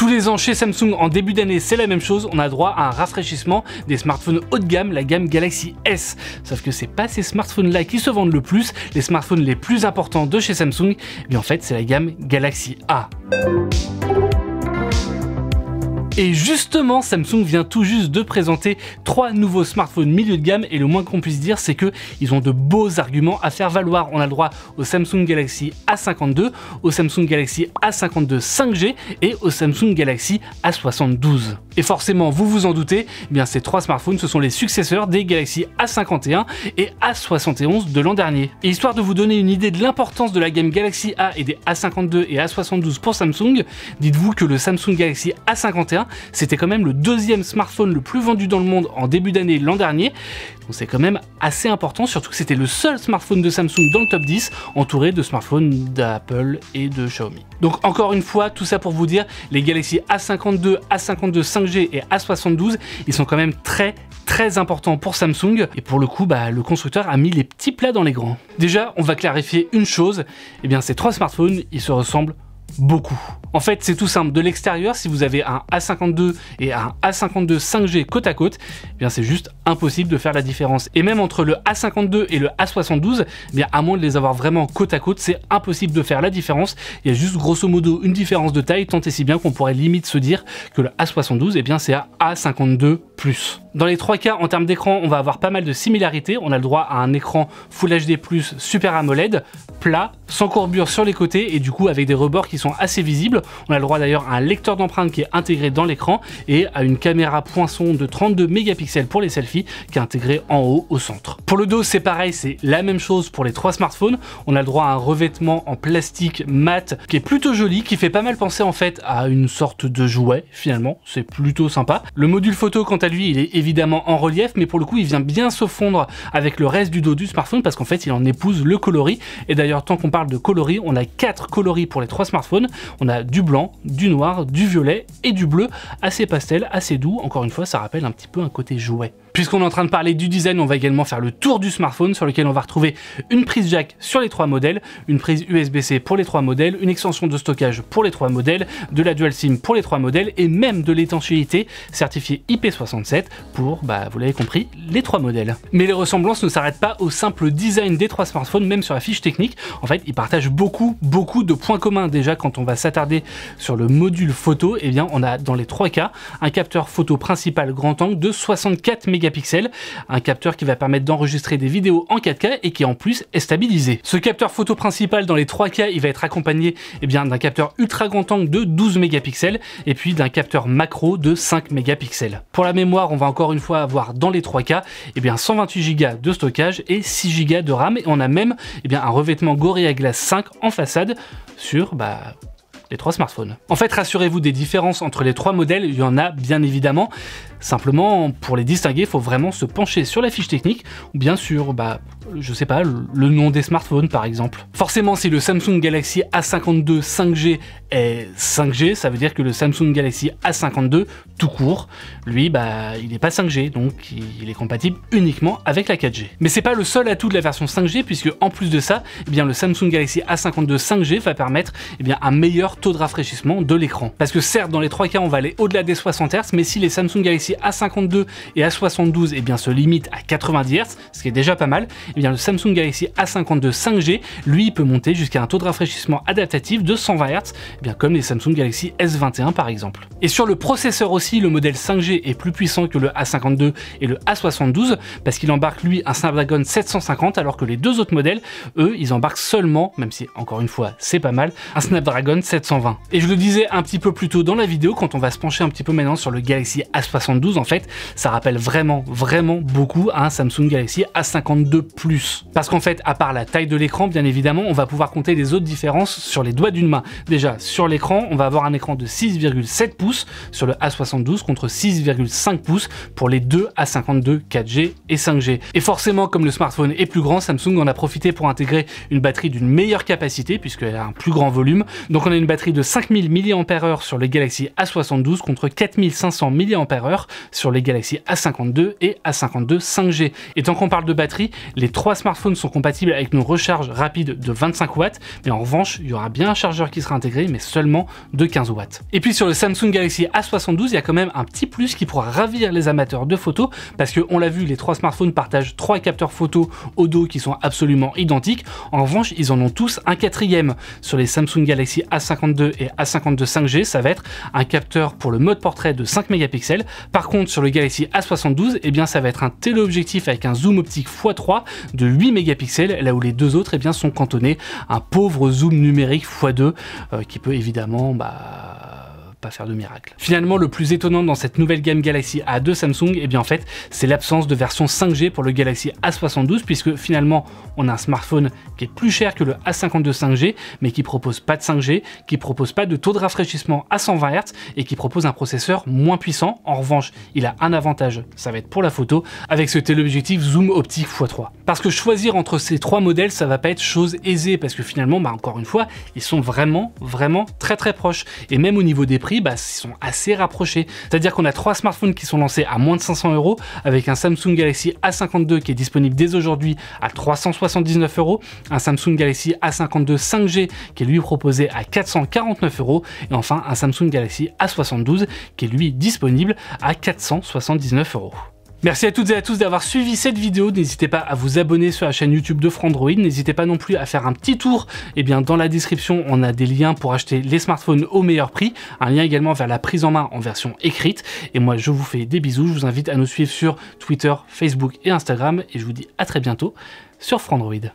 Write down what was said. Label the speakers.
Speaker 1: Tous les ans chez Samsung en début d'année c'est la même chose, on a droit à un rafraîchissement des smartphones haut de gamme, la gamme Galaxy S. Sauf que c'est pas ces smartphones là qui se vendent le plus, les smartphones les plus importants de chez Samsung, mais en fait c'est la gamme Galaxy A. Et justement, Samsung vient tout juste de présenter 3 nouveaux smartphones milieu de gamme et le moins qu'on puisse dire, c'est qu'ils ont de beaux arguments à faire valoir. On a le droit au Samsung Galaxy A52, au Samsung Galaxy A52 5G et au Samsung Galaxy A72. Et forcément, vous vous en doutez, eh bien ces 3 smartphones, ce sont les successeurs des Galaxy A51 et A71 de l'an dernier. Et histoire de vous donner une idée de l'importance de la gamme Galaxy A et des A52 et A72 pour Samsung, dites-vous que le Samsung Galaxy A51 c'était quand même le 2e smartphone le plus vendu dans le monde en début d'année l'an dernier. Donc c'est quand même assez important, surtout que c'était le seul smartphone de Samsung dans le top 10, entouré de smartphones d'Apple et de Xiaomi. Donc encore une fois, tout ça pour vous dire, les Galaxy A52, A52 5G et A72, ils sont quand même très importants pour Samsung. Et pour le coup, le constructeur a mis les petits plats dans les grands. Déjà, on va clarifier une chose, eh bien ces 3 smartphones, ils se ressemblent beaucoup. En fait, c'est tout simple. De l'extérieur, si vous avez un A52 et un A52 5G côte à côte, eh bien c'est juste impossible de faire la différence. Et même entre le A52 et le A72, eh bien à moins de les avoir vraiment côte à côte, c'est impossible de faire la différence. Il y a juste grosso modo une différence de taille, tant et si bien qu'on pourrait limite se dire que le A72, eh bien c'est un A52+. Dans les 3 cas, en termes d'écran, on va avoir pas mal de similarités. On a le droit à un écran Full HD+, Super AMOLED, plat, sans courbure sur les côtés et du coup avec des rebords qui sont assez visibles. On a le droit d'ailleurs à un lecteur d'empreintes qui est intégré dans l'écran et à une caméra poinçon de 32 mégapixels pour les selfies qui est intégrée en haut au centre. Pour le dos, c'est pareil, c'est la même chose pour les 3 smartphones. On a le droit à un revêtement en plastique mat qui est plutôt joli, qui fait pas mal penser en fait à une sorte de jouet finalement. C'est plutôt sympa. Le module photo, quant à lui, il est évidemment en relief, mais pour le coup, il vient bien se fondre avec le reste du dos du smartphone parce qu'en fait, il en épouse le coloris. Et d'ailleurs, tant qu'on parle de coloris, on a 4 coloris pour les 3 smartphones. On a du blanc, du noir, du violet et du bleu, assez pastel, assez doux. Encore une fois, ça rappelle un petit peu un côté jouet. Puisqu'on est en train de parler du design, on va également faire le tour du smartphone sur lequel on va retrouver une prise jack sur les 3 modèles, une prise USB-C pour les 3 modèles, une extension de stockage pour les 3 modèles, de la dual SIM pour les 3 modèles et même de l'étanchéité certifiée IP67 pour, vous l'avez compris, les 3 modèles. Mais les ressemblances ne s'arrêtent pas au simple design des 3 smartphones, même sur la fiche technique. En fait, ils partagent beaucoup de points communs. Déjà, quand on va s'attarder sur le module photo, eh bien, on a dans les 3 cas un capteur photo principal grand angle de 64 mégapixels, un capteur qui va permettre d'enregistrer des vidéos en 4K et qui en plus est stabilisé. Ce capteur photo principal dans les 3 cas, il va être accompagné d'un capteur ultra grand angle de 12 mégapixels et puis d'un capteur macro de 5 mégapixels. Pour la mémoire, on va encore une fois avoir dans les 3 cas 128 Go de stockage et 6 Go de RAM et on a même un revêtement Gorilla Glass 5 en façade sur les 3 smartphones. En fait, rassurez-vous, des différences entre les 3 modèles, il y en a bien évidemment. Simplement, pour les distinguer, il faut vraiment se pencher sur la fiche technique ou bien sûr, je sais pas, le nom des smartphones par exemple. Forcément, si le Samsung Galaxy A52 5G est 5G, ça veut dire que le Samsung Galaxy A52 tout court, lui, il n'est pas 5G, donc il est compatible uniquement avec la 4G. Mais c'est pas le seul atout de la version 5G, puisque en plus de ça, le Samsung Galaxy A52 5G va permettre un meilleur taux de rafraîchissement de l'écran. Parce que certes, dans les 3 cas, on va aller au-delà des 60 Hz, mais si les Samsung Galaxy A52 et A72 se limitent à 90 Hz, ce qui est déjà pas mal, le Samsung Galaxy A52 5G, lui, peut monter jusqu'à un taux de rafraîchissement adaptatif de 120 Hz, comme les Samsung Galaxy S21 par exemple. Et sur le processeur aussi, le modèle 5G est plus puissant que le A52 et le A72, parce qu'il embarque lui un Snapdragon 750, alors que les 2 autres modèles, eux, ils embarquent seulement, même si encore une fois c'est pas mal, un Snapdragon 720. Et je le disais un petit peu plus tôt dans la vidéo, quand on va se pencher un petit peu maintenant sur le Galaxy A72, en fait, ça rappelle vraiment beaucoup à un Samsung Galaxy A52+. Parce qu'en fait, à part la taille de l'écran, bien évidemment, on va pouvoir compter les autres différences sur les doigts d'une main. Déjà, sur l'écran, on va avoir un écran de 6,7 pouces sur le A72 contre 6,5 pouces pour les deux A52 4G et 5G. Et forcément, comme le smartphone est plus grand, Samsung en a profité pour intégrer une batterie d'une meilleure capacité puisqu'elle a un plus grand volume. Donc on a une batterie de 5000 mAh sur le Galaxy A72 contre 4500 mAh sur les Galaxy A52 et A52 5G. Et tant qu'on parle de batterie, les 3 smartphones sont compatibles avec nos recharges rapides de 25 watts, mais en revanche, il y aura bien un chargeur qui sera intégré, mais seulement de 15 watts. Et puis sur le Samsung Galaxy A72, il y a quand même un petit plus qui pourra ravir les amateurs de photos, parce qu'on l'a vu, les 3 smartphones partagent 3 capteurs photo au dos qui sont absolument identiques. En revanche, ils en ont tous un quatrième. Sur les Samsung Galaxy A52 et A52 5G, ça va être un capteur pour le mode portrait de 5 mégapixels. Par contre, sur le Galaxy A72, eh bien, ça va être un téléobjectif avec un zoom optique x3 de 8 mégapixels, là où les deux autres, eh bien, sont cantonnés à un pauvre zoom numérique x2 qui peut évidemment pas faire de miracle. Finalement, le plus étonnant dans cette nouvelle gamme Galaxy A de Samsung, eh bien en fait, c'est l'absence de version 5G pour le Galaxy A72, puisque finalement, on a un smartphone qui est plus cher que le A52 5G, mais qui propose pas de 5G, qui propose pas de taux de rafraîchissement à 120 Hz et qui propose un processeur moins puissant. En revanche, il a un avantage, ça va être pour la photo, avec ce téléobjectif zoom optique x3. Parce que choisir entre ces 3 modèles, ça va pas être chose aisée, parce que finalement, encore une fois, ils sont vraiment très proches. Et même au niveau des prix, ils sont assez rapprochés. C'est-à-dire qu'on a 3 smartphones qui sont lancés à moins de 500 €, avec un Samsung Galaxy A52 qui est disponible dès aujourd'hui à 379 €, un Samsung Galaxy A52 5G qui est lui proposé à 449 €, et enfin un Samsung Galaxy A72 qui est lui disponible à 479 €. Merci à toutes et à tous d'avoir suivi cette vidéo. N'hésitez pas à vous abonner sur la chaîne YouTube de Frandroid. N'hésitez pas non plus à faire un petit tour. Eh bien, dans la description, on a des liens pour acheter les smartphones au meilleur prix. Un lien également vers la prise en main en version écrite. Et moi, je vous fais des bisous. Je vous invite à nous suivre sur Twitter, Facebook et Instagram. Et je vous dis à très bientôt sur Frandroid.